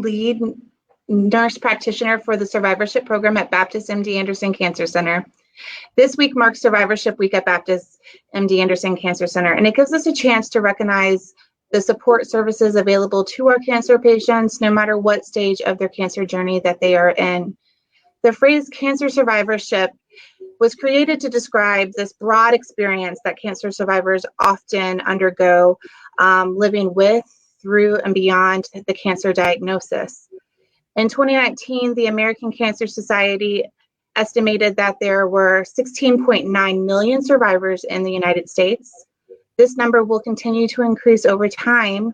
lead nurse practitioner for the Survivorship program at Baptist MD Anderson Cancer Center. This week marks Survivorship Week at Baptist MD Anderson Cancer Center, and it gives us a chance to recognize the support services available to our cancer patients, no matter what stage of their cancer journey that they are in. The phrase cancer survivorship was created to describe this broad experience that cancer survivors often undergo, living with, through, and beyond the cancer diagnosis. In 2019, the American Cancer Society estimated that there were 16.9 million survivors in the United States. This number will continue to increase over time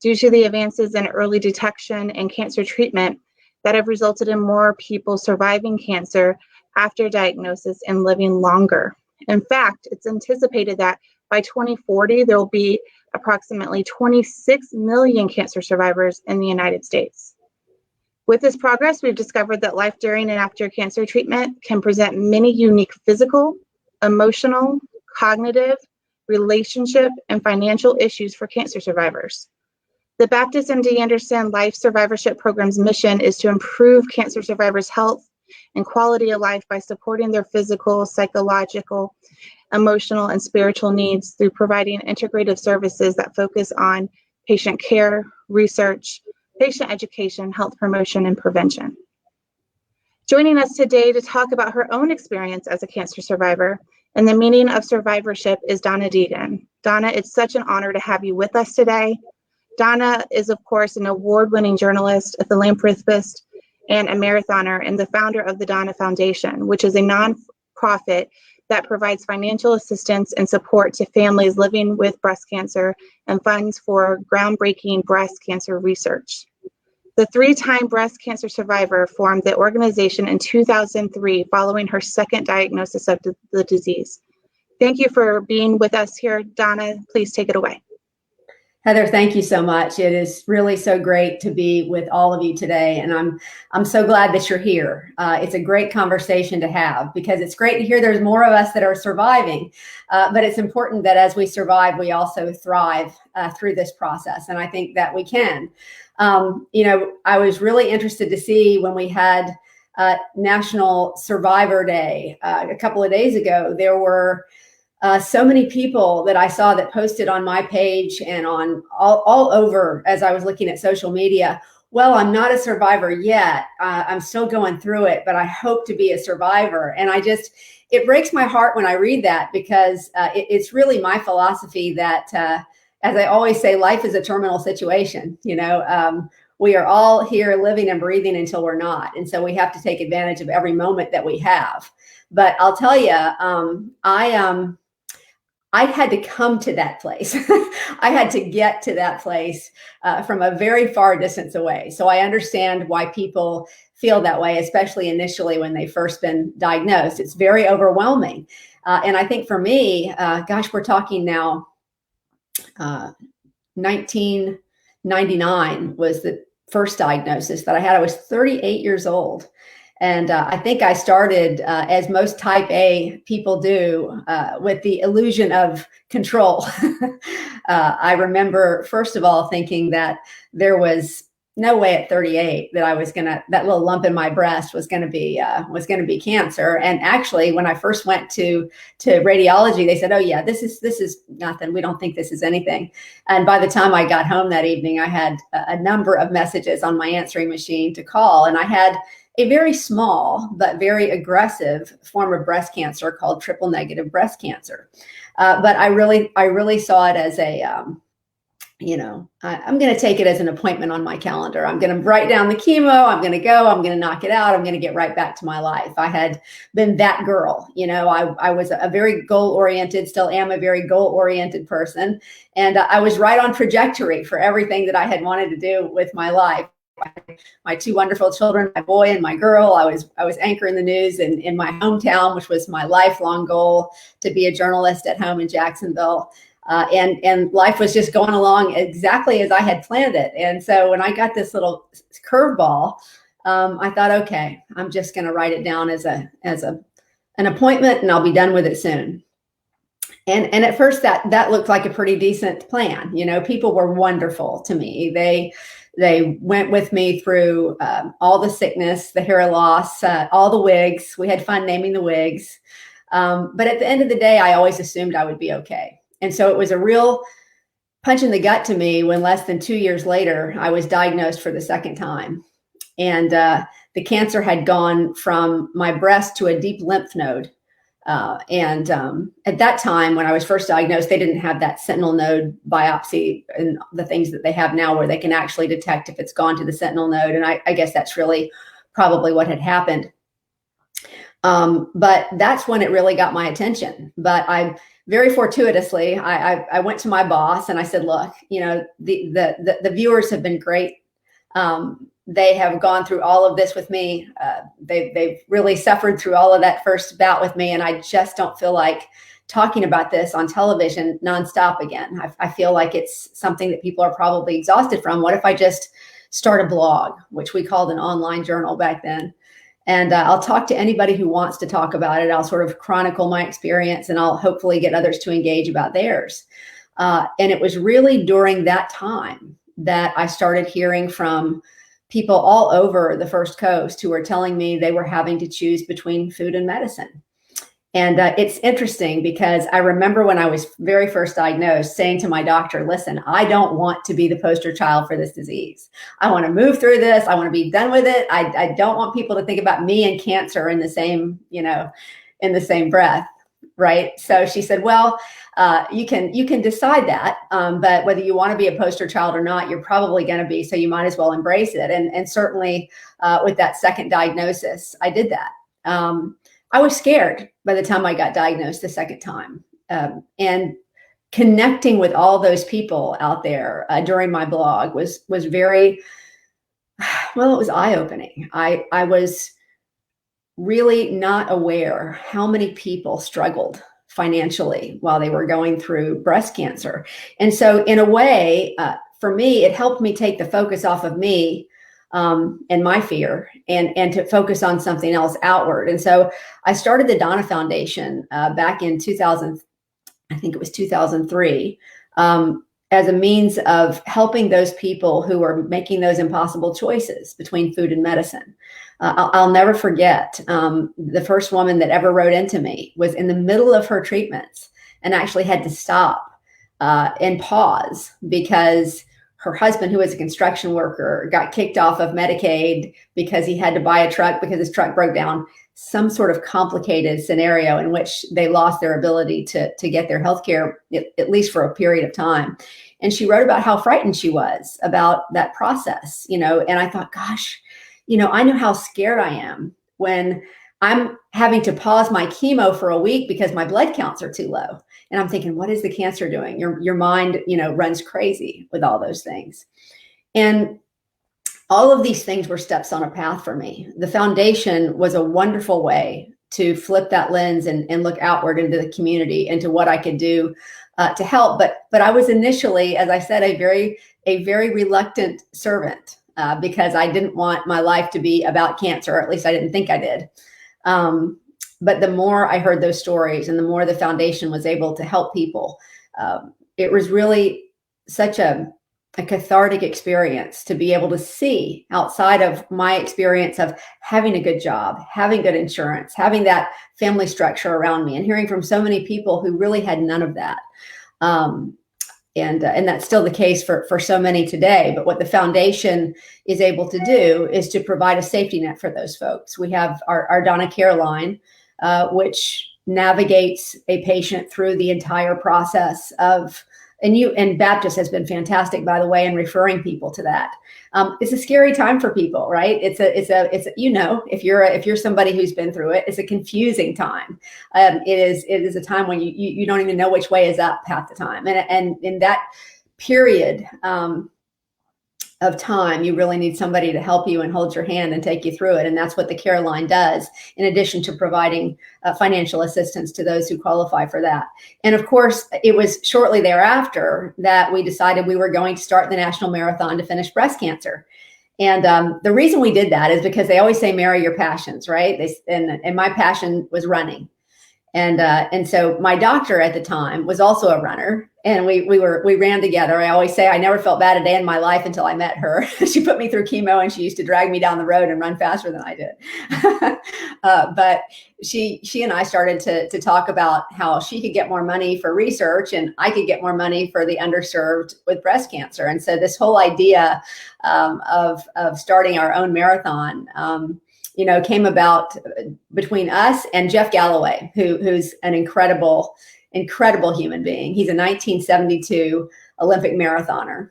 due to the advances in early detection and cancer treatment that have resulted in more people surviving cancer after diagnosis and living longer. In fact, it's anticipated that by 2040, there will be approximately 26 million cancer survivors in the United States. With this progress, we've discovered that life during and after cancer treatment can present many unique physical, emotional, cognitive, relationship, and financial issues for cancer survivors. The Baptist MD Anderson Life Survivorship Program's mission is to improve cancer survivors' health and quality of life by supporting their physical, psychological, emotional, and spiritual needs through providing integrative services that focus on patient care, research, patient education, health promotion, and prevention. Joining us today to talk about her own experience as a cancer survivor and the meaning of survivorship is Donna Deegan. Donna, it's such an honor to have you with us today. Donna is, of course, an award-winning journalist, a philanthropist, and a marathoner, and the founder of the Donna Foundation, which is a nonprofit that provides financial assistance and support to families living with breast cancer and funds for groundbreaking breast cancer research. The three-time breast cancer survivor formed the organization in 2003 following her second diagnosis of the disease. Thank you for being with us here, Donna. Please take it away. Heather, thank you so much. It is really so great to be with all of you today, and I'm so glad that you're here. It's a great conversation to have because it's great to hear there's more of us that are surviving, but it's important that as we survive, we also thrive through this process, and I think that we can. I was really interested to see when we had National Survivor Day a couple of days ago, there were so many people that I saw that posted on my page and on all over as I was looking at social media. Well, I'm not a survivor yet. I'm still going through it, but I hope to be a survivor. And it breaks my heart when I read that because it's really my philosophy that, as I always say, life is a terminal situation. We are all here living and breathing until we're not. And so we have to take advantage of every moment that we have. But I'll tell you, I had to come to that place. I had to get to that place from a very far distance away. So I understand why people feel that way, especially initially when they've first been diagnosed. It's very overwhelming. And I think for me, we're talking now, 1999 was the first diagnosis that I had. I was 38 years old. And I think I started, as most type A people do, with the illusion of control. I remember, first of all, thinking that there was no way at 38 that that little lump in my breast was going to be cancer. And actually, when I first went to radiology, they said, "Oh yeah, this is nothing. We don't think this is anything." And by the time I got home that evening, I had a number of messages on my answering machine to call, and I had a very small but very aggressive form of breast cancer called triple negative breast cancer. But I really saw it as I'm going to take it as an appointment on my calendar. I'm going to write down the chemo. I'm going to go. I'm going to knock it out. I'm going to get right back to my life. I had been that girl. I was a very goal-oriented, still am a very goal-oriented person. And I was right on trajectory for everything that I had wanted to do with my life. My two wonderful children, my boy and my girl. I was anchoring the news in my hometown, which was my lifelong goal, to be a journalist at home in Jacksonville. And life was just going along exactly as I had planned it. And so when I got this little curveball, I thought, okay, I'm just going to write it down as an appointment, and I'll be done with it soon. And at first that looked like a pretty decent plan. People were wonderful to me. They went with me through all the sickness, the hair loss, all the wigs. We had fun naming the wigs. But at the end of the day, I always assumed I would be okay. And so it was a real punch in the gut to me when less than 2 years later, I was diagnosed for the second time. And the cancer had gone from my breast to a deep lymph node. At that time, when I was first diagnosed, they didn't have that sentinel node biopsy and the things that they have now where they can actually detect if it's gone to the sentinel node. And I guess that's really probably what had happened. But that's when it really got my attention. But I very fortuitously, I went to my boss and I said, look, you know, the viewers have been great. They have gone through all of this with me. They've really suffered through all of that first bout with me. And I just don't feel like talking about this on television nonstop again. I feel like it's something that people are probably exhausted from. What if I just start a blog, which we called an online journal back then? And I'll talk to anybody who wants to talk about it. I'll sort of chronicle my experience and I'll hopefully get others to engage about theirs. And it was really during that time that I started hearing from people all over the First Coast who were telling me they were having to choose between food and medicine. And it's interesting because I remember when I was very first diagnosed saying to my doctor, listen, I don't want to be the poster child for this disease. I want to move through this. I want to be done with it. I don't want people to think about me and cancer in the same, you know, in the same breath. Right. So she said, well, you can decide that. But whether you want to be a poster child or not, you're probably going to be. So you might as well embrace it. And certainly with that second diagnosis, I did that. I was scared by the time I got diagnosed the second time. And connecting with all those people out there during my blog was very, well, it was eye-opening. I was really not aware how many people struggled financially while they were going through breast cancer. And so in a way, for me, it helped me take the focus off of me and my fear and to focus on something else outward. And so I started the Donna Foundation back in 2000, I think it was 2003, as a means of helping those people who are making those impossible choices between food and medicine. I'll never forget the first woman that ever wrote into me was in the middle of her treatments and actually had to stop and pause because her husband, who was a construction worker, got kicked off of Medicaid because he had to buy a truck because his truck broke down. Some sort of complicated scenario in which they lost their ability to get their health care, at least for a period of time. And she wrote about how frightened she was about that process, you know, and I thought, gosh, you know, I know how scared I am when I'm having to pause my chemo for a week because my blood counts are too low. And I'm thinking, what is the cancer doing? Your mind, you know, runs crazy with all those things. And all of these things were steps on a path for me. The foundation was a wonderful way to flip that lens and look outward into the community, into what I could do to help. But I was initially, as I said, a very reluctant servant because I didn't want my life to be about cancer, or at least I didn't think I did. But the more I heard those stories and the more the foundation was able to help people, it was really such a cathartic experience to be able to see outside of my experience of having a good job, having good insurance, having that family structure around me, and hearing from so many people who really had none of that. And that's still the case for so many today. But what the foundation is able to do is to provide a safety net for those folks. We have our Donna Care line, which navigates a patient through the entire process of, and Baptist has been fantastic, by the way, in referring people to that. It's a scary time for people, right? It's you know, if you're somebody who's been through it, it's a confusing time. It is a time when you don't even know which way is up half the time. And in that period of time, you really need somebody to help you and hold your hand and take you through it. And that's what the Care Line does, in addition to providing financial assistance to those who qualify for that. And of course, it was shortly thereafter that we decided we were going to start the National Marathon to finish breast cancer. And the reason we did that is because they always say, marry your passions, right? And my passion was running. And so my doctor at the time was also a runner, and we ran together. I always say I never felt bad a day in my life until I met her. She put me through chemo, and she used to drag me down the road and run faster than I did. But she and I started to talk about how she could get more money for research, and I could get more money for the underserved with breast cancer. And so this whole idea of starting our own marathon, came about between us and Jeff Galloway, who's an incredible human being. He's a 1972 Olympic marathoner.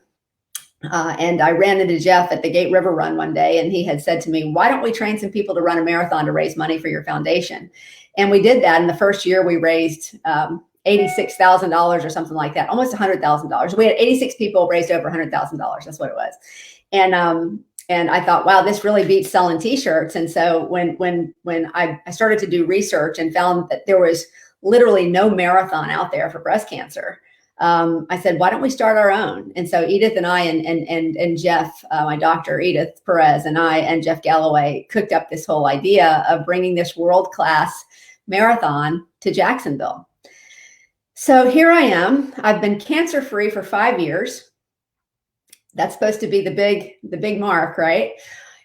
And I ran into Jeff at the Gate River Run one day, and he had said to me, "Why don't we train some people to run a marathon to raise money for your foundation?" And we did that. In the first year, we raised $86,000 or something like that, almost $100,000. We had 86 people, raised over $100,000. That's what it was. And I thought, wow, this really beats selling T-shirts. And so when I started to do research and found that there was literally no marathon out there for breast cancer, I said, why don't we start our own? And so Edith and I and Jeff, my doctor, Edith Perez, and I and Jeff Galloway cooked up this whole idea of bringing this world-class marathon to Jacksonville. So here I am. I've been cancer-free for 5 years. That's supposed to be the big mark, right?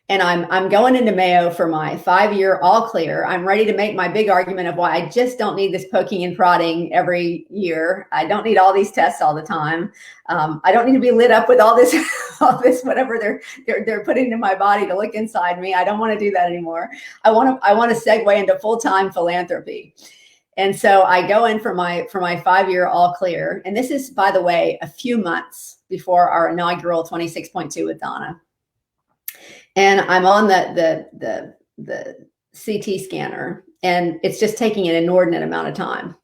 And I'm going into Mayo for my 5-year all clear. I'm ready to make my big argument of why I just don't need this poking and prodding every year. I don't need all these tests all the time. I don't need to be lit up with all this whatever they're putting in my body to look inside me. I don't want to do that anymore. I want to segue into full-time philanthropy. And so I go in for my 5-year all clear. And this is, by the way, a few months before our inaugural 26.2 with Donna. And I'm on the CT scanner, and it's just taking an inordinate amount of time.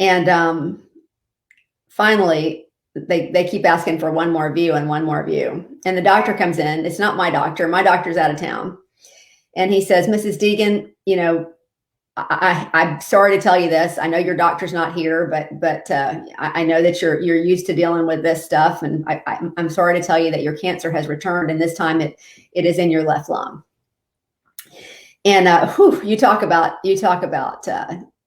And finally, they keep asking for one more view and one more view. And the doctor comes in. It's not my doctor. My doctor's out of town. And he says, "Mrs. Deegan, I'm sorry to tell you this. I know your doctor's not here, but I know that you're used to dealing with this stuff, and I'm sorry to tell you that your cancer has returned, and this time it is in your left lung." And you talk about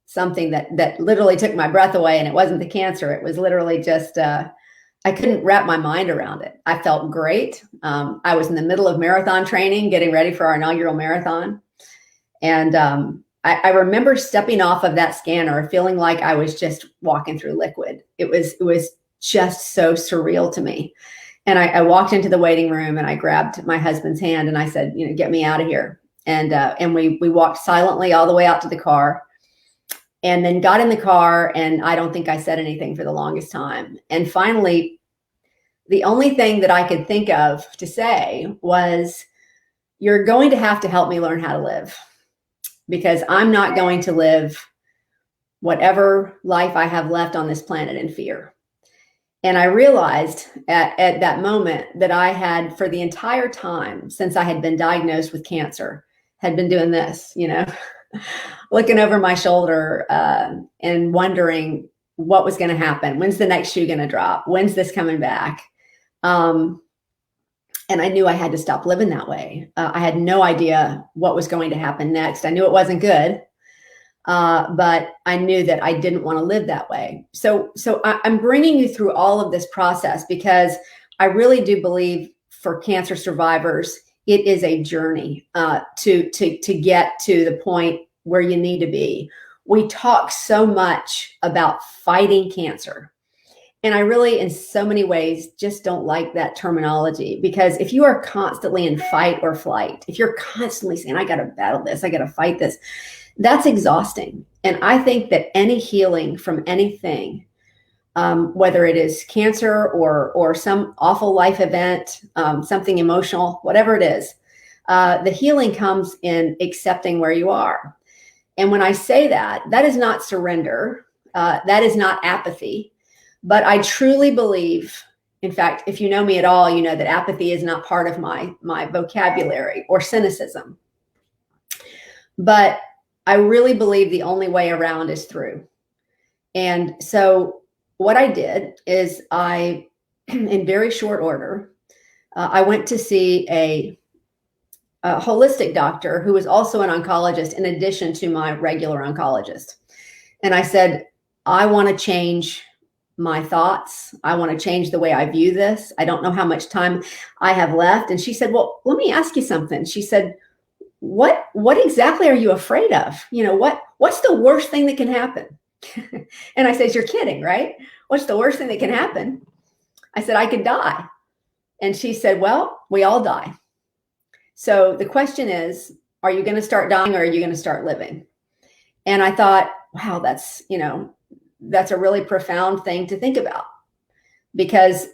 something that literally took my breath away, and it wasn't the cancer. It was literally just I couldn't wrap my mind around it. I felt great. I was in the middle of marathon training, getting ready for our inaugural marathon, and I remember stepping off of that scanner, feeling like I was just walking through liquid. It was just so surreal to me. And I walked into the waiting room, and I grabbed my husband's hand, and I said, "Get me out of here." And we walked silently all the way out to the car, and then got in the car. And I don't think I said anything for the longest time. And finally, the only thing that I could think of to say was, "You're going to have to help me learn how to live, because I'm not going to live whatever life I have left on this planet in fear." And I realized at that moment that I had, for the entire time since I had been diagnosed with cancer, had been doing this, looking over my shoulder and wondering what was going to happen. When's the next shoe going to drop? When's this coming back? And I knew I had to stop living that way. I had no idea what was going to happen next. I knew it wasn't good, but I knew that I didn't want to live that way. So I'm bringing you through all of this process because I really do believe for cancer survivors, it is a journey to get to the point where you need to be. We talk so much about fighting cancer. And I really, in so many ways, just don't like that terminology, because if you are constantly in fight or flight, if you're constantly saying, I got to battle this, I got to fight this, that's exhausting. And I think that any healing from anything, whether it is cancer or some awful life event, something emotional, whatever it is, the healing comes in accepting where you are. And when I say that, that is not surrender. That is not apathy. But I truly believe, in fact, if you know me at all, you know that apathy is not part of my vocabulary, or cynicism. But I really believe the only way around is through. And so what I did is in very short order, I went to see holistic doctor who was also an oncologist in addition to my regular oncologist. And I said, I want to change my thoughts. I want to change the way I view this. I don't know how much time I have left. And she said, well, let me ask you something. She said, what exactly are you afraid of? You know, what's the worst thing that can happen? And I said, you're kidding, right? What's the worst thing that can happen? I said, I could die. And she said, well, we all die. So the question is, are you going to start dying or are you going to start living? And I thought, wow, that's a really profound thing to think about, because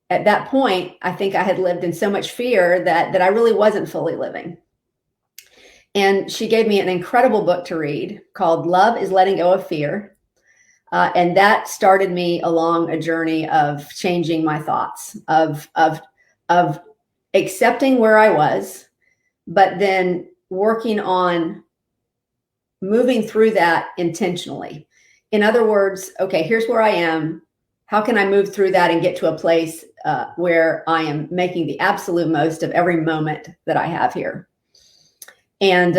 at that point, I think I had lived in so much fear that I really wasn't fully living. And she gave me an incredible book to read called Love is Letting Go of Fear. And that started me along a journey of changing my thoughts, of accepting where I was, but then working on moving through that intentionally. In other words, okay, here's where I am. How can I move through that and get to a place where I am making the absolute most of every moment that I have here? And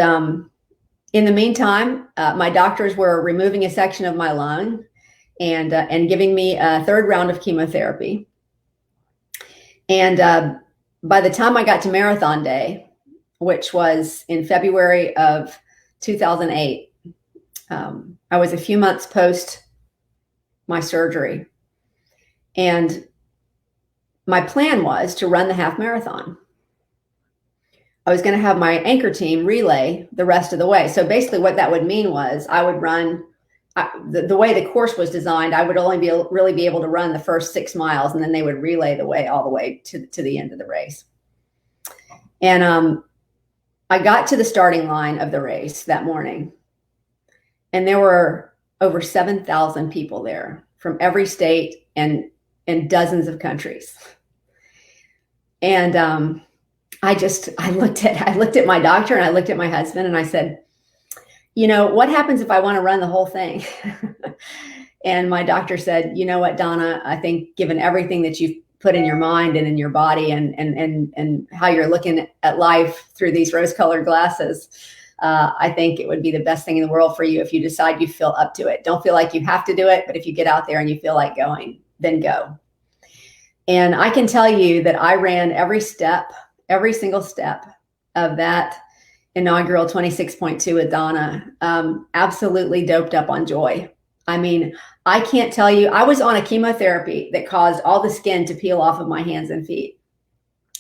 in the meantime, my doctors were removing a section of my lung and giving me a third round of chemotherapy. And by the time I got to marathon day, which was in February of 2008, I was a few months post my surgery. And my plan was to run the half marathon. I was going to have my anchor team relay the rest of the way. So basically what that would mean was I would run, the way the course was designed, I would only really be able to run the first 6 miles, and then they would relay the way all the way to the end of the race. And I got to the starting line of the race that morning, and there were over 7,000 people there from every state and dozens of countries. And I looked at my doctor and I looked at my husband and I said, you know, what happens if I want to run the whole thing? And my doctor said, you know what, Donna, I think given everything that you've put in your mind and in your body and how you're looking at life through these rose-colored glasses, I think it would be the best thing in the world for you if you decide you feel up to it. Don't feel like you have to do it, but if you get out there and you feel like going, then go. And I can tell you that I ran every single step of that inaugural 26.2 with Donna, absolutely doped up on joy. I mean, I can't tell you, I was on a chemotherapy that caused all the skin to peel off of my hands and feet.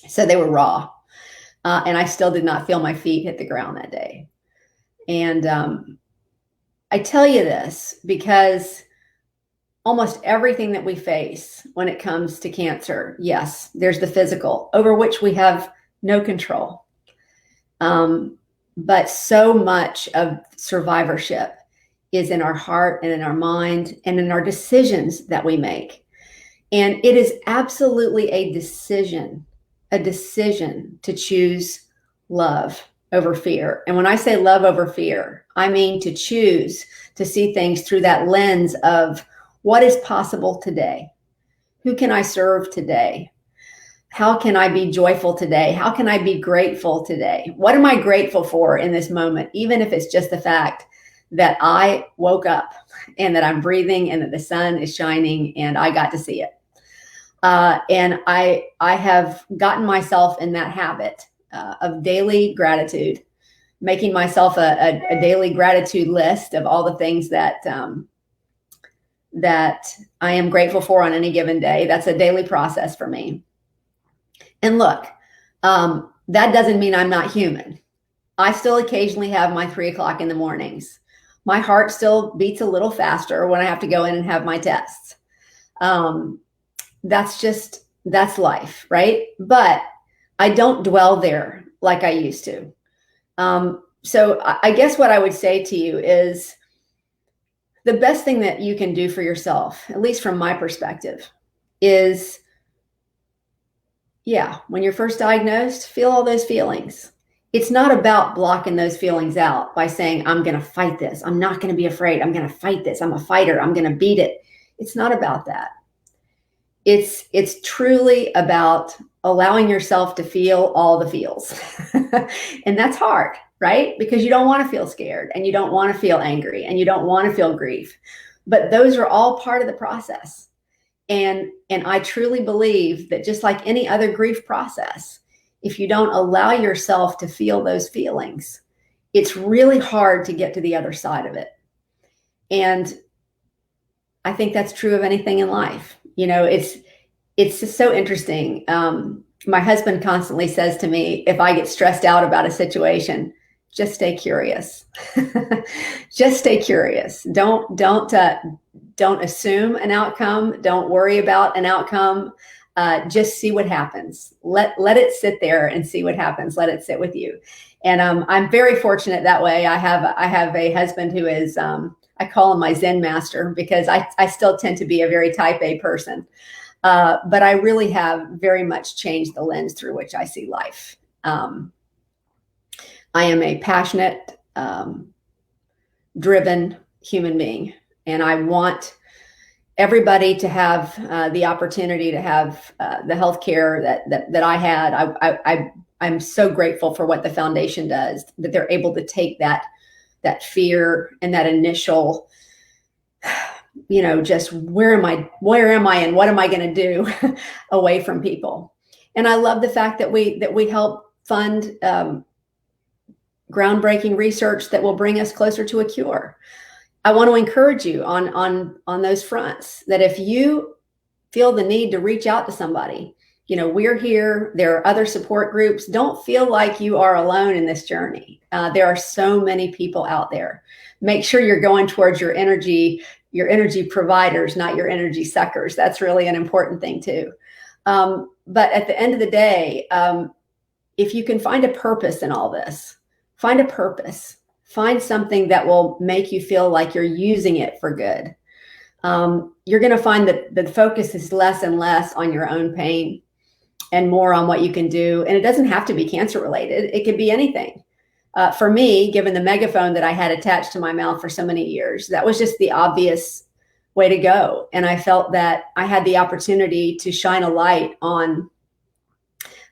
So they were raw. And I still did not feel my feet hit the ground that day. And I tell you this because almost everything that we face when it comes to cancer, yes, there's the physical over which we have no control. But so much of survivorship is in our heart and in our mind and in our decisions that we make. And it is absolutely a decision to choose love over fear. And when I say love over fear, I mean to choose to see things through that lens of what is possible today? Who can I serve today? How can I be joyful today? How can I be grateful today? What am I grateful for in this moment? Even if it's just the fact that I woke up and that I'm breathing and that the sun is shining and I got to see it. And I have gotten myself in that habit of daily gratitude, making myself a daily gratitude list of all the things that I am grateful for on any given day. That's a daily process for me. And look, that doesn't mean I'm not human. I still occasionally have my 3 o'clock in the mornings. My heart still beats a little faster when I have to go in and have my tests. That's life, right? But I don't dwell there like I used to. So I guess what I would say to you is the best thing that you can do for yourself, at least from my perspective, is, when you're first diagnosed, feel all those feelings. It's not about blocking those feelings out by saying, I'm going to fight this. I'm not going to be afraid. I'm going to fight this. I'm a fighter. I'm going to beat it. It's not about that. It's truly about allowing yourself to feel all the feels. And that's hard, right? Because you don't want to feel scared, and you don't want to feel angry, and you don't want to feel grief. But those are all part of the process. And I truly believe that just like any other grief process, if you don't allow yourself to feel those feelings, it's really hard to get to the other side of it. And I think that's true of anything in life. You know, it's just so interesting. My husband constantly says to me, if I get stressed out about a situation, just stay curious. Just stay curious. Don't assume an outcome. Don't worry about an outcome. Just see what happens. Let it sit there and see what happens. Let it sit with you. And I'm very fortunate that way. I have a husband who is, I call him my Zen master, because I still tend to be a very type A person. But I really have very much changed the lens through which I see life. I am a passionate, driven human being, and I want everybody to have the opportunity to have the healthcare that I had. I'm so grateful for what the foundation does, that they're able to take that fear and that initial, you know, just where am I and what am I going to do away from people. And I love the fact that we help fund groundbreaking research that will bring us closer to a cure. I want to encourage you on those fronts, that if you feel the need to reach out to somebody, you know, we're here. There are other support groups. Don't feel like you are alone in this journey. There are so many people out there. Make sure you're going towards your energy providers, not your energy suckers. That's really an important thing too. But at the end of the day, if you can find a purpose in all this, find a purpose, find something that will make you feel like you're using it for good. You're going to find that the focus is less and less on your own pain and more on what you can do. And it doesn't have to be cancer related. It could be anything. For me, given the megaphone that I had attached to my mouth for so many years, that was just the obvious way to go. And I felt that I had the opportunity to shine a light on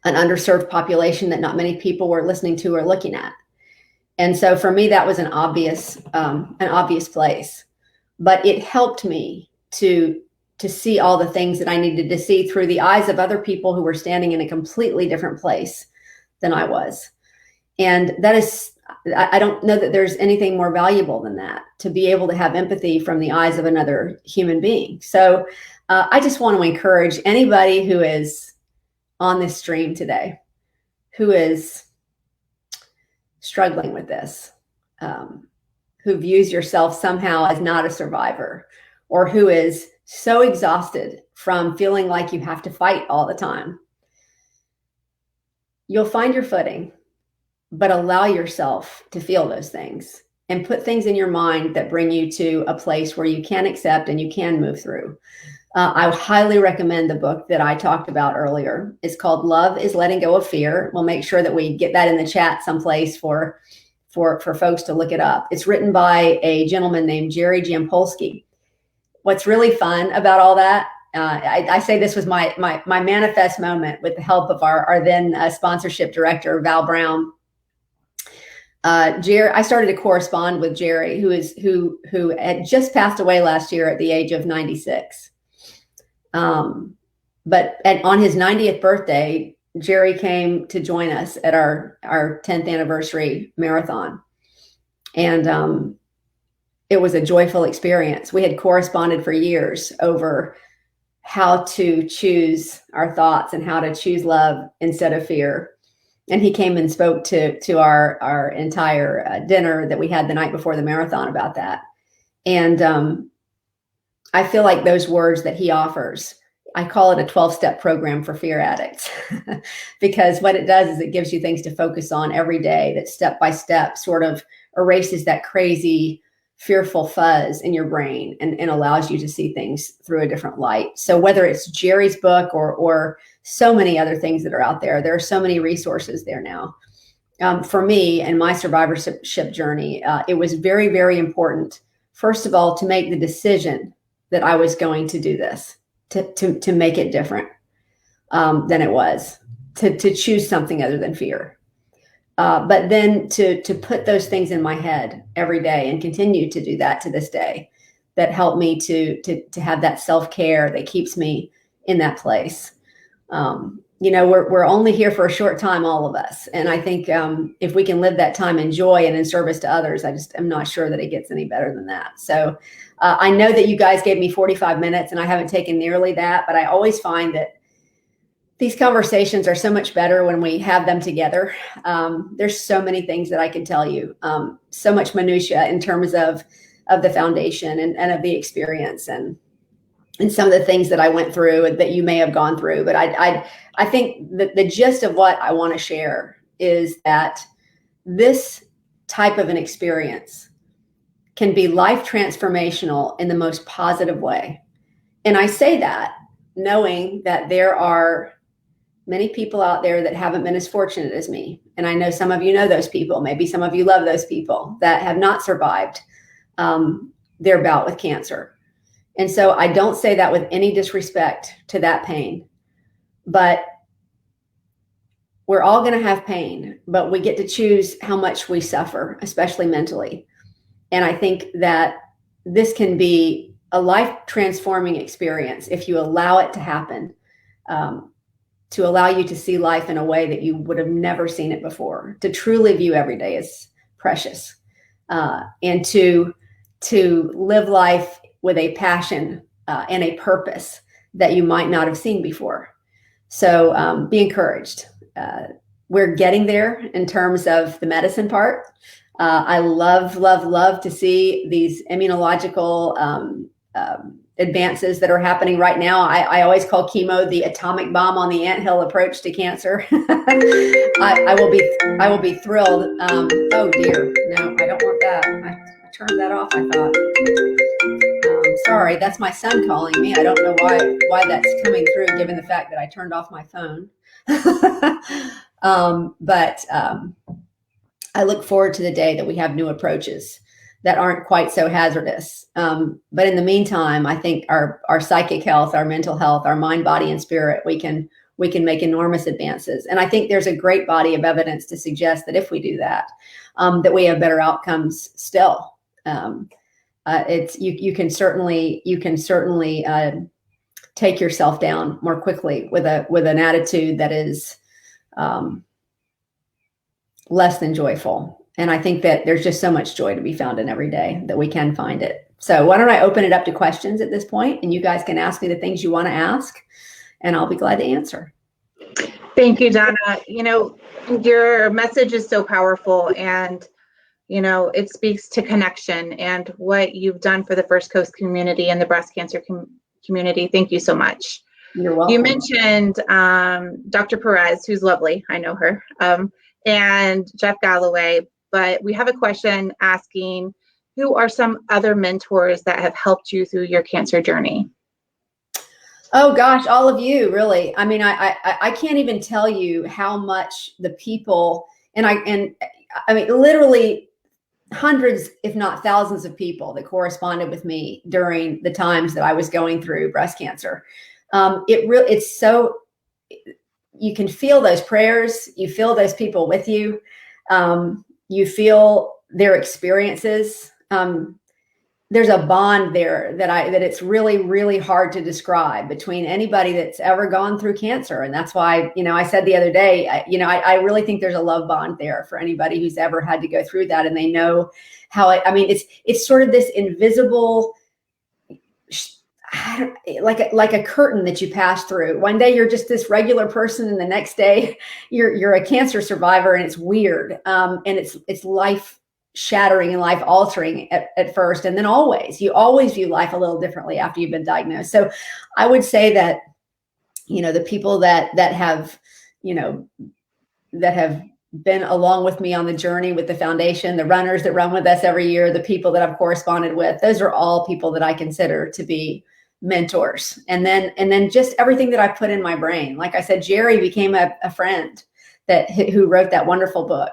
an underserved population that not many people were listening to or looking at. And so for me, that was an obvious place. But it helped me to see all the things that I needed to see through the eyes of other people who were standing in a completely different place than I was. And that is, I don't know that there's anything more valuable than that, to be able to have empathy from the eyes of another human being. So I just want to encourage anybody who is on this stream today, who is struggling with this, who views yourself somehow as not a survivor, or who is so exhausted from feeling like you have to fight all the time. You'll find your footing, but allow yourself to feel those things and put things in your mind that bring you to a place where you can accept and you can move through. I highly recommend the book that I talked about earlier. It's called Love is Letting Go of Fear. We'll make sure that we get that in the chat someplace for folks to look it up. It's written by a gentleman named Jerry Jampolsky. What's really fun about all that, I say this was my manifest moment with the help of our then sponsorship director, Val Brown. I started to correspond with Jerry, who had just passed away last year at the age of 96. But on his 90th birthday, Jerry came to join us at our 10th anniversary marathon. And it was a joyful experience. We had corresponded for years over how to choose our thoughts and how to choose love instead of fear. And he came and spoke to our entire dinner that we had the night before the marathon about that. And I feel like those words that he offers, I call it a 12-step program for fear addicts, because what it does is it gives you things to focus on every day that step by step sort of erases that crazy, fearful fuzz in your brain and allows you to see things through a different light. So whether it's Jerry's book or so many other things that are out there, there are so many resources there now. For me and my survivorship journey, it was very, very important, first of all, to make the decision that I was going to do this, to make it different. than it was to choose something other than fear. But then to put those things in my head every day and continue to do that to this day, that helped me to have that self-care that keeps me in that place. We're only here for a short time, all of us. And I think if we can live that time in joy and in service to others, I just am not sure that it gets any better than that. So I know that you guys gave me 45 minutes and I haven't taken nearly that, but I always find that these conversations are so much better when we have them together. There's so many things that I could tell you, so much minutia in terms of the foundation and of the experience and some of the things that I went through and that you may have gone through. But I think that the gist of what I want to share is that this type of an experience can be life transformational in the most positive way. And I say that knowing that there are many people out there that haven't been as fortunate as me. And I know some of you know those people. Maybe some of you love those people that have not survived their bout with cancer. And so I don't say that with any disrespect to that pain, but we're all going to have pain, but we get to choose how much we suffer, especially mentally. And I think that this can be a life transforming experience if you allow it to happen, to allow you to see life in a way that you would have never seen it before, to truly view every day as precious, and to live life with a passion and a purpose that you might not have seen before. So be encouraged. We're getting there in terms of the medicine part. I love to see these immunological advances that are happening right now. I always call chemo the atomic bomb on the anthill approach to cancer. I will be thrilled. Oh dear, no, I don't want that. I turned that off, I thought. Sorry, that's my son calling me. I don't know why that's coming through, given the fact that I turned off my phone. But I look forward to the day that we have new approaches that aren't quite so hazardous. But in the meantime, I think our psychic health, our mental health, our mind, body, and spirit, we can make enormous advances. And I think there's a great body of evidence to suggest that if we do that, that we have better outcomes still. You can certainly take yourself down more quickly with an attitude that is less than joyful. And I think that there's just so much joy to be found in every day that we can find it. So why don't I open it up to questions at this point, and you guys can ask me the things you want to ask, and I'll be glad to answer. Thank you, Donna. Your message is so powerful, and it speaks to connection and what you've done for the First Coast community and the breast cancer community. Thank you so much. You're welcome. You mentioned Dr. Perez, who's lovely. I know her, and Jeff Galloway. But we have a question asking, who are some other mentors that have helped you through your cancer journey? Oh gosh, all of you, really. I mean, I can't even tell you how much the people, and I mean, literally hundreds, if not thousands of people that corresponded with me during the times that I was going through breast cancer. It's so, you can feel those prayers, you feel those people with you. You feel their experiences. There's a bond there that it's really, really hard to describe between anybody that's ever gone through cancer. And that's why, I said the other day, I really think there's a love bond there for anybody who's ever had to go through that. And they know how, it's sort of this invisible, like a curtain that you pass through. One day you're just this regular person, and the next day you're a cancer survivor, and it's weird. And it's life shattering and life altering at first. And then you always view life a little differently after you've been diagnosed. So I would say that, the people that have been along with me on the journey with the foundation, the runners that run with us every year, the people that I've corresponded with, those are all people that I consider to be mentors. And then just everything that I put in my brain. Like I said, Jerry became a friend who wrote that wonderful book.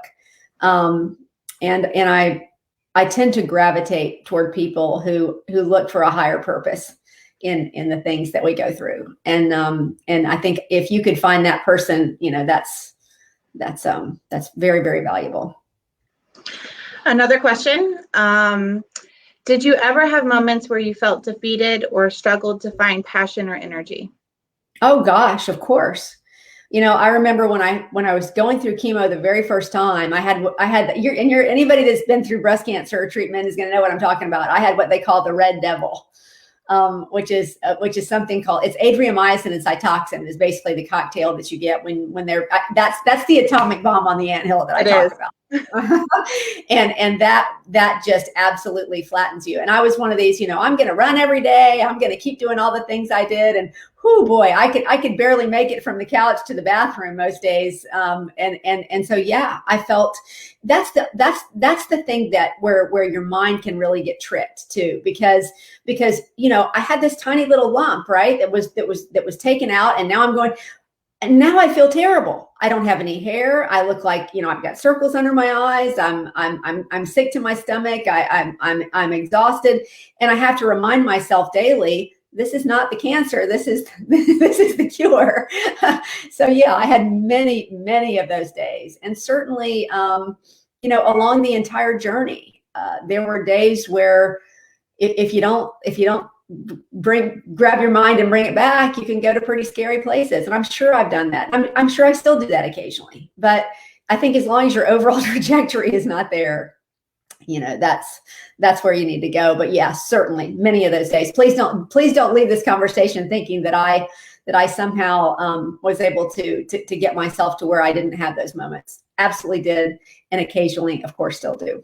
And I tend to gravitate toward people who look for a higher purpose in the things that we go through. And I think if you could find that person, that's very, very valuable. Another question. Did you ever have moments where you felt defeated or struggled to find passion or energy? Oh gosh, of course. I remember when I was going through chemo the very first time, anybody that's been through breast cancer treatment is going to know what I'm talking about. I had what they call the red devil, which is something called, it's adriamycin and Cytoxin is basically the cocktail that you get when they're, that's the atomic bomb on the anthill that I talk about. and that just absolutely flattens you. And I was one of these, I'm going to run every day. I'm going to keep doing all the things I did. And oh boy, I could barely make it from the couch to the bathroom most days. And so, yeah, I felt that's the thing that where your mind can really get tricked too, because I had this tiny little lump, right? That was taken out. And now I'm going, and now I feel terrible. I don't have any hair. I look like, I've got circles under my eyes. I'm sick to my stomach. I'm exhausted. And I have to remind myself daily, this is not the cancer. This is the cure. So yeah, I had many, many of those days. And certainly, along the entire journey, there were days where if you don't grab your mind and bring it back, you can go to pretty scary places. And I'm sure I've done that. I'm sure I still do that occasionally, but I think as long as your overall trajectory is not there, that's where you need to go. But yeah, certainly many of those days, please don't leave this conversation thinking that I somehow was able to get myself to where I didn't have those moments. Absolutely did. And occasionally, of course, still do.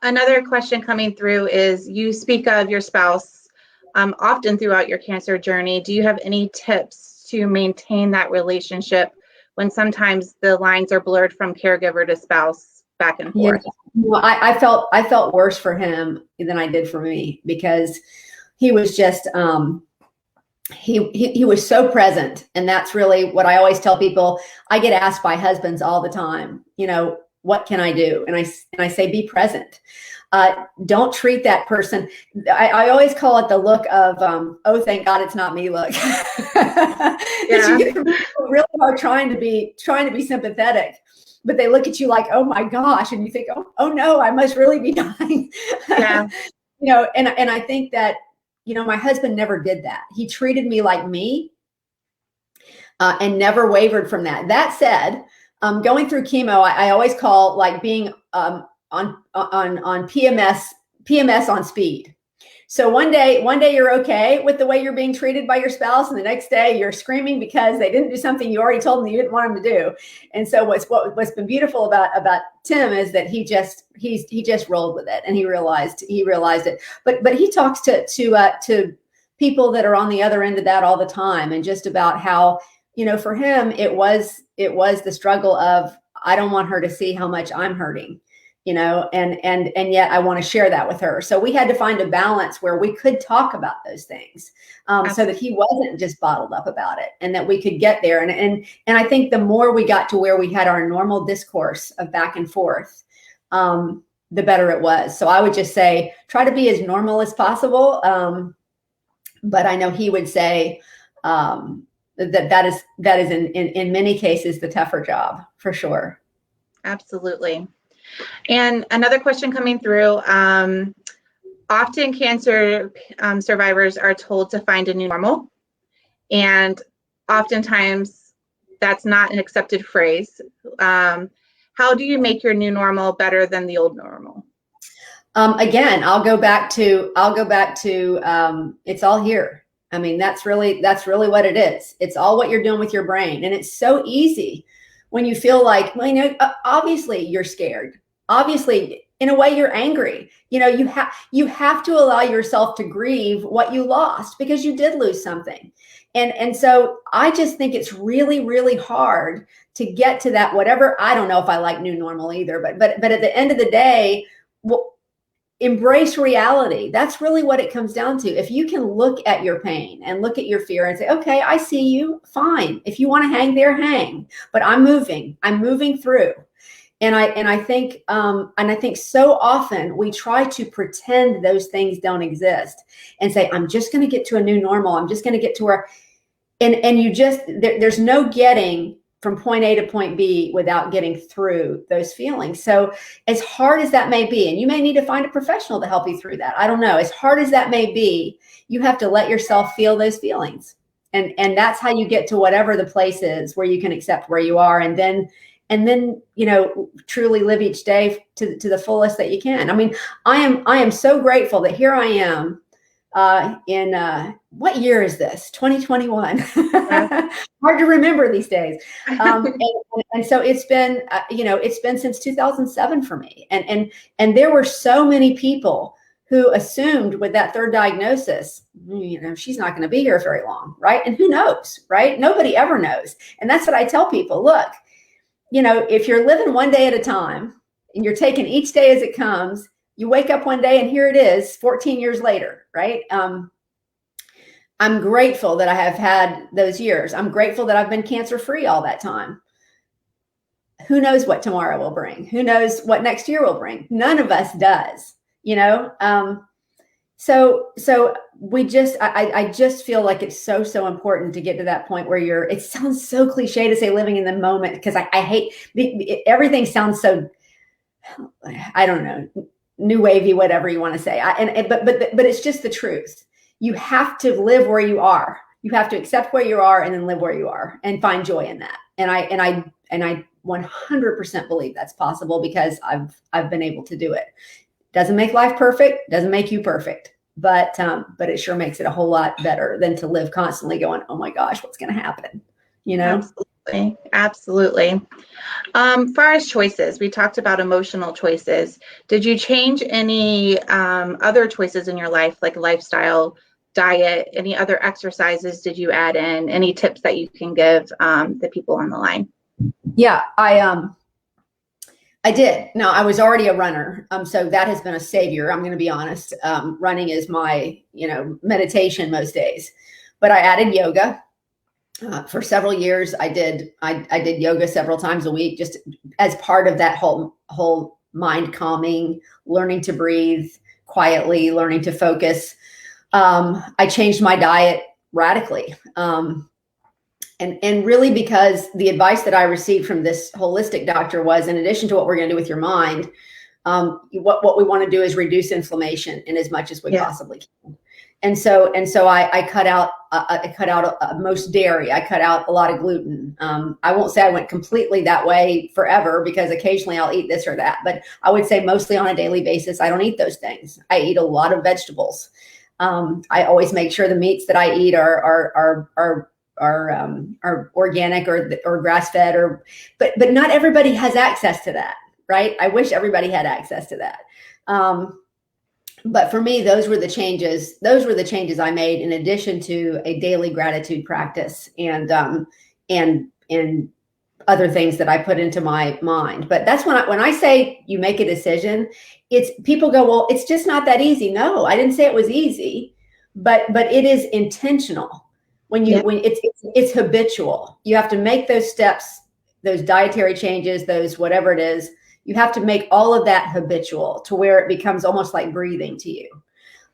Another question coming through is, you speak of your spouse often throughout your cancer journey. Do you have any tips to maintain that relationship when sometimes the lines are blurred from caregiver to spouse back and forth? Yeah. Well, I felt worse for him than I did for me, because he was just he was so present. And that's really what I always tell people. I get asked by husbands all the time, what can I do? And I say, be present. Don't treat that person. I always call it the look of, oh, thank God it's not me look. Yeah. You get people really are trying to be sympathetic, but they look at you like, oh my gosh. And you think, oh no, I must really be dying. Yeah. And I think that, my husband never did that. He treated me like me and never wavered from that. That said, going through chemo, I always call like being on PMS on speed. So one day you're okay with the way you're being treated by your spouse, and the next day you're screaming because they didn't do something you already told them you didn't want them to do. And so what's been beautiful about Tim is that he just rolled with it, and he realized it. But he talks to people that are on the other end of that all the time, and just about how, for him it was the struggle of, I don't want her to see how much I'm hurting. And yet I want to share that with her. So we had to find a balance where we could talk about those things, so that he wasn't just bottled up about it, and that we could get there. And I think the more we got to where we had our normal discourse of back and forth, the better it was. So I would just say, try to be as normal as possible. But I know he would say that is in many cases the tougher job, for sure. Absolutely. And another question coming through, often cancer survivors are told to find a new normal, and oftentimes that's not an accepted phrase. How do you make your new normal better than the old normal? Again, I'll go back to it's all here. I mean, that's really what it is. It's all what you're doing with your brain. And it's so easy when you feel like, well, obviously you're scared. Obviously, in a way, you're angry. You have to allow yourself to grieve what you lost, because you did lose something. And so I just think it's really, really hard to get to that, whatever. I don't know if I like new normal either, but at the end of the day, embrace reality. That's really what it comes down to. If you can look at your pain and look at your fear and say, okay, I see you, fine. If you want to hang there, hang, but I'm moving through. I think so often we try to pretend those things don't exist and say, I'm just going to get to a new normal. I'm just going to get to where, and you just, there's no getting from point A to point B without getting through those feelings. So as hard as that may be, and you may need to find a professional to help you through that. I don't know. As hard as that may be, you have to let yourself feel those feelings. And that's how you get to whatever the place is where you can accept where you are. And then, truly live each day to the fullest that you can. I mean, I am so grateful that here I am in what year is this? 2021. Hard to remember these days. And so it's been, it's been since 2007 for me. And there were so many people who assumed with that third diagnosis, she's not going to be here very long, right? And who knows, right? Nobody ever knows. And that's what I tell people. Look, if you're living one day at a time and you're taking each day as it comes, you wake up one day and here it is 14 years later, right? I'm grateful that I have had those years. I'm grateful that I've been cancer-free all that time. Who knows what tomorrow will bring? Who knows what next year will bring? None of us does, So I just feel like it's so important to get to that point where it sounds so cliche to say living in the moment, because I hate everything sounds so, I don't know, new wavy, whatever you want to say. But it's just the truth. You have to live where you are. You have to accept where you are and then live where you are and find joy in that. And I 100% believe that's possible because I've been able to do it. Doesn't make life perfect, doesn't make you perfect, but it sure makes it a whole lot better than to live constantly going, oh my gosh, what's going to happen? Absolutely. Far as choices, we talked about emotional choices. Did you change any other choices in your life, like lifestyle, diet, any other exercises did you add in? Any tips that you can give the people on the line? Yeah, I did. No, I was already a runner. So that has been a savior. I'm going to be honest. Running is my, meditation most days, but I added yoga. For several years, I did yoga several times a week, just as part of that whole mind calming, learning to breathe quietly, learning to focus. I changed my diet radically. And really because the advice that I received from this holistic doctor was, in addition to what we're going to do with your mind, what we want to do is reduce inflammation in as much as we possibly can. And so I cut out most dairy. I cut out a lot of gluten. I won't say I went completely that way forever, because occasionally I'll eat this or that, but I would say mostly on a daily basis, I don't eat those things. I eat a lot of vegetables. I always make sure the meats that I eat are organic or grass fed, but not everybody has access to that, right? I wish everybody had access to that. But for me, those were the changes I made, in addition to a daily gratitude practice and other things that I put into my mind. But that's when I say you make a decision, people go, well, it's just not that easy. No, I didn't say it was easy, but it is intentional. When it's habitual. You have to make those steps, those dietary changes, those whatever it is. You have to make all of that habitual to where it becomes almost like breathing to you.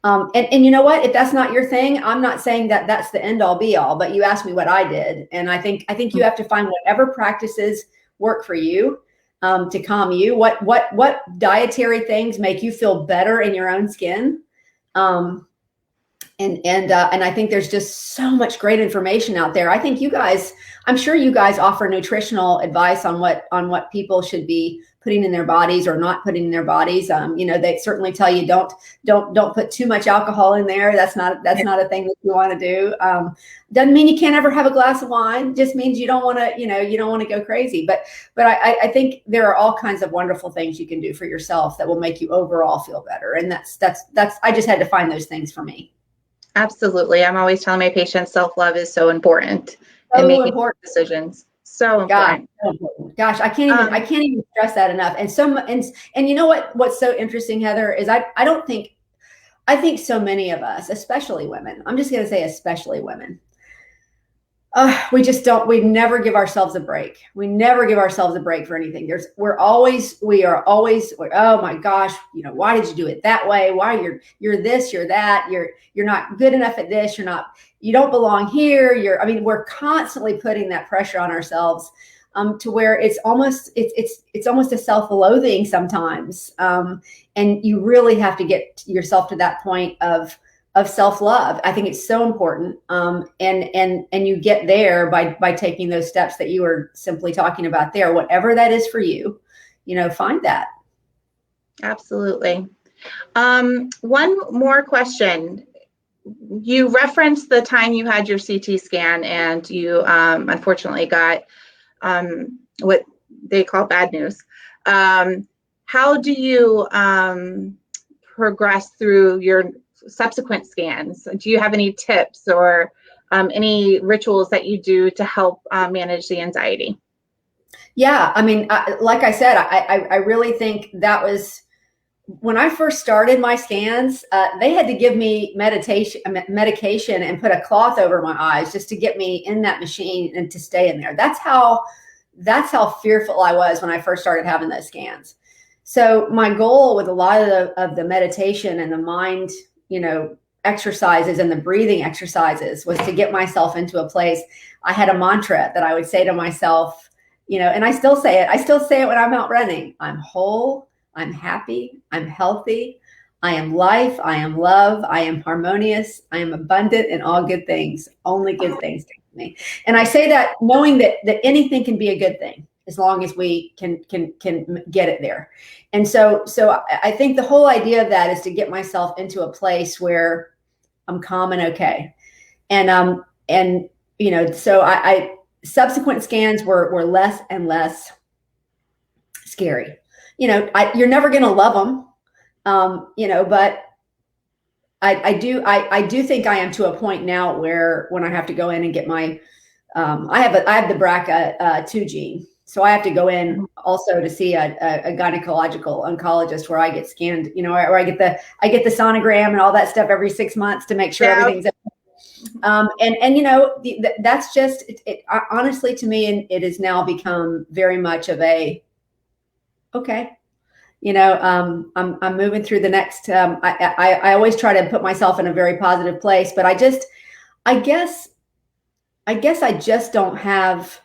And you know what? If that's not your thing, I'm not saying that that's the end all be all, but you asked me what I did. And I think you have to find whatever practices work for you to calm you. What dietary things make you feel better in your own skin? And I think there's just so much great information out there. I think I'm sure you guys offer nutritional advice on what people should be putting in their bodies or not putting in their bodies. They certainly tell you don't put too much alcohol in there. That's not a thing that you want to do. Doesn't mean you can't ever have a glass of wine. Just means you don't want to go crazy. But I think there are all kinds of wonderful things you can do for yourself that will make you overall feel better. And that's I just had to find those things for me. Absolutely. I'm always telling my patients self-love is so important in making decisions. So important. Gosh, I can't even stress that enough. And you know what's so interesting, Heather, is I think so many of us, especially women, I'm just going to say especially women, We never give ourselves a break. We never give ourselves a break for anything. We are always, oh my gosh, why did you do it that way? Why you're this, you're that, you're not good enough at this. You don't belong here. We're constantly putting that pressure on ourselves, to where it's almost a self-loathing sometimes. And you really have to get yourself to that point of self-love. I think it's so important. And you get there by taking those steps that you were simply talking about there, whatever that is for you, find that. Absolutely. One more question. You referenced the time you had your CT scan and you unfortunately got what they call bad news. How do you progress through your subsequent scans? Do you have any tips or any rituals that you do to help manage the anxiety? Yeah, like I said, I really think that was when I first started my scans. They had to give me medication and put a cloth over my eyes just to get me in that machine and to stay in there. That's how fearful I was when I first started having those scans. So my goal with a lot of the meditation and the mind, exercises and the breathing exercises was to get myself into a place. I had a mantra that I would say to myself, and I still say it. I still say it when I'm out running. I'm whole. I'm happy. I'm healthy. I am life. I am love. I am harmonious. I am abundant in all good things. Only good things to me. And I say that knowing that anything can be a good thing as long as we can get it there. And so I think the whole idea of that is to get myself into a place where I'm calm and okay. And so I subsequent scans were less and less scary. You're never going to love them, but I do think I am to a point now where when I have to go in and get my, I have the BRCA2 gene. So I have to go in also to see a gynecological oncologist where I get scanned, where I get the sonogram and all that stuff every 6 months to make sure everything's that's just it, honestly, to me, it has now become very much of a okay. I'm moving through the next. I always try to put myself in a very positive place, but I guess I just don't have.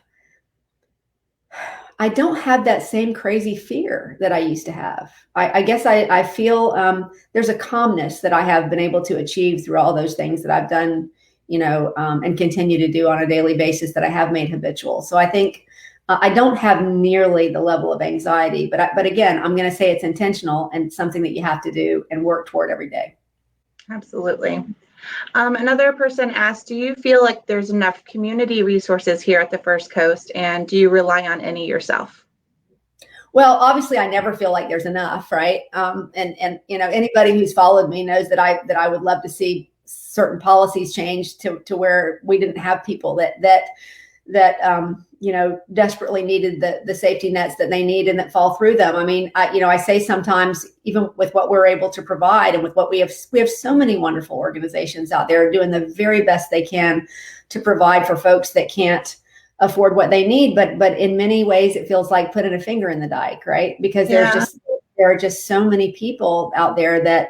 I don't have that same crazy fear that I used to have. I guess I feel there's a calmness that I have been able to achieve through all those things that I've done, and continue to do on a daily basis that I have made habitual. So I think I don't have nearly the level of anxiety, but again, I'm going to say it's intentional and something that you have to do and work toward every day. Absolutely. Another person asked, do you feel like there's enough community resources here at the First Coast, and do you rely on any yourself? Well, obviously, I never feel like there's enough, right? And anybody who's followed me knows that I would love to see certain policies changed to where we didn't have people that desperately needed the safety nets that they need and that fall through them. I say sometimes, even with what we're able to provide and with what we have so many wonderful organizations out there doing the very best they can to provide for folks that can't afford what they need. But in many ways, it feels like putting a finger in the dike, right? Because there are just so many people out there that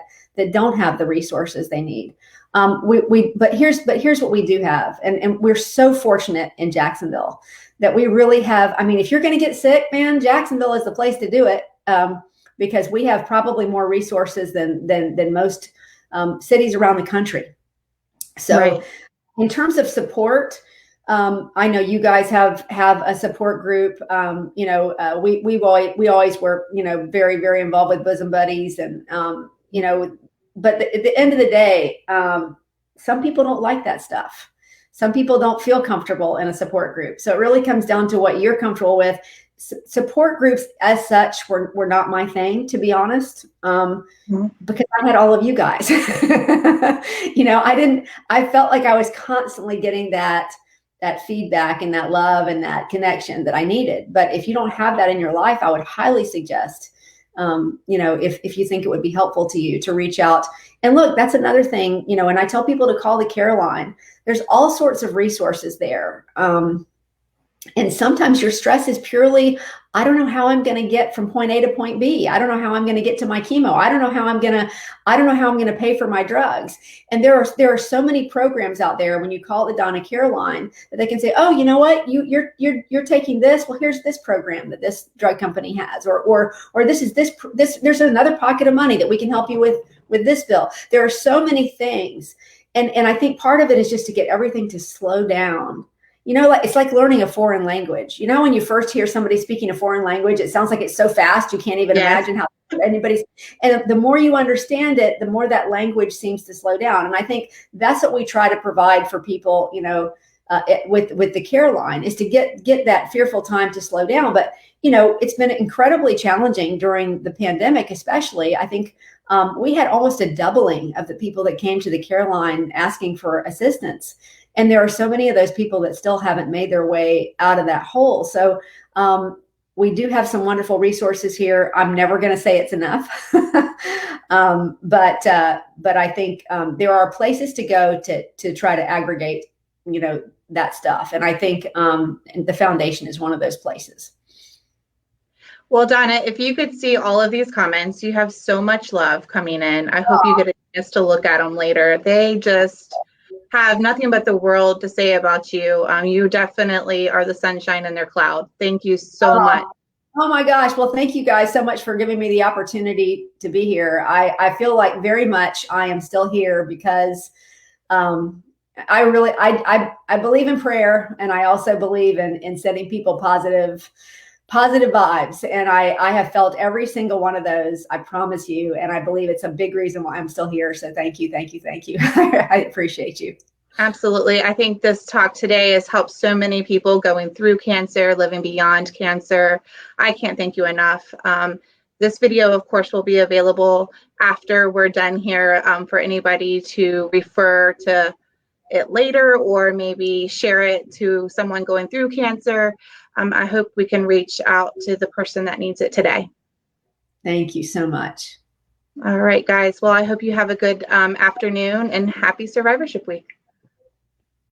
don't have the resources they need. But here's what we do have, and we're so fortunate in Jacksonville that we really have. If you're going to get sick, man, Jacksonville is the place to do it, because we have probably more resources than most cities around the country. So, right. In terms of support, I know you guys have a support group. We always were very, very involved with Bosom Buddies, and But at the end of the day, some people don't like that stuff. Some people don't feel comfortable in a support group. So it really comes down to what you're comfortable with. Support groups as such were not my thing, to be honest, because I had all of you guys. I felt like I was constantly getting that feedback and that love and that connection that I needed. But if you don't have that in your life, I would highly suggest if you think it would be helpful to you to reach out. And look, that's another thing, and I tell people to call the care line. There's all sorts of resources there. And sometimes your stress is purely, I don't know how I'm going to get from point A to point B. I don't know how I'm going to get to my chemo. I don't know how I'm going to pay for my drugs. And there are so many programs out there when you call the Donna Care line that they can say, oh, you know what, you're taking this. Well, here's this program that this drug company has, or this there's another pocket of money that we can help you with this bill. There are so many things. And I think part of it is just to get everything to slow down. It's like learning a foreign language. When you first hear somebody speaking a foreign language, it sounds like it's so fast, you can't even imagine how anybody's, and the more you understand it, the more that language seems to slow down. And I think that's what we try to provide for people, with the care line, is to get that fearful time to slow down. But, it's been incredibly challenging during the pandemic, especially. I think we had almost a doubling of the people that came to the care line asking for assistance. And there are so many of those people that still haven't made their way out of that hole. So we do have some wonderful resources here. I'm never going to say it's enough, but I think there are places to go to try to aggregate, that stuff. And I think the foundation is one of those places. Well, Donna, if you could see all of these comments, you have so much love coming in. I hope you get a chance to look at them later. They just have nothing but the world to say about you. You definitely are the sunshine in their cloud. Thank you so much. Oh my gosh. Well, thank you guys so much for giving me the opportunity to be here. I feel like very much I am still here because I believe in prayer, and I also believe in sending people positive vibes. And I have felt every single one of those, I promise you. And I believe it's a big reason why I'm still here. So thank you. I appreciate you. Absolutely. I think this talk today has helped so many people going through cancer, living beyond cancer. I can't thank you enough. This video, of course, will be available after we're done here for anybody to refer to it later, or maybe share it to someone going through cancer. I hope we can reach out to the person that needs it today. Thank you so much. All right, guys. Well, I hope you have a good afternoon, and happy Survivorship Week.